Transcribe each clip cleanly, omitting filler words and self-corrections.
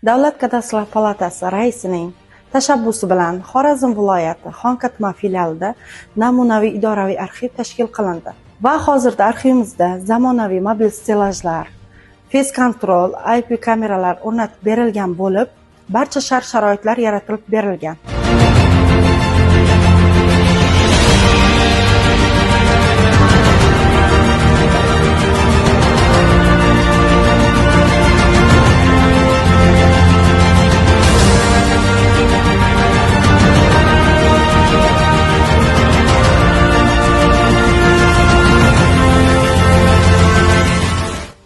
Davlat kadastr palatasi raisining tashabbusi bilan Xorazm viloyati Xonqatma filialida namunaviy idoraviy arxiv tashkil qilindi va hozirda arxivimizda zamonaviy mobil stelajlar, face control, IP kameralar o'rnatib berilgan bo'lib, barcha shart-sharoitlar yaratilib berilgan.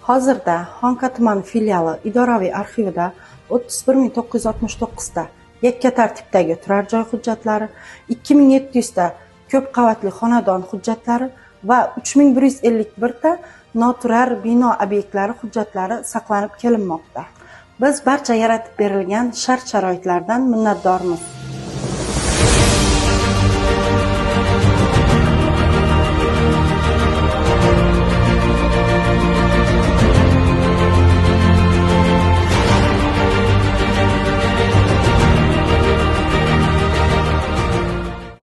Hozirda Xonqatma filiali idoraviy arxivida 31969 ta yakka tartibdagi turar joy hujjatlari, 2700 ta ko'p qavatli xonadon hujjatlari va 3151 ta noturar bino obyektlari hujjatlari saqlanib kelinmoqda. Biz barcha yaratib berilgan shart-sharoitlardan minnatdormiz.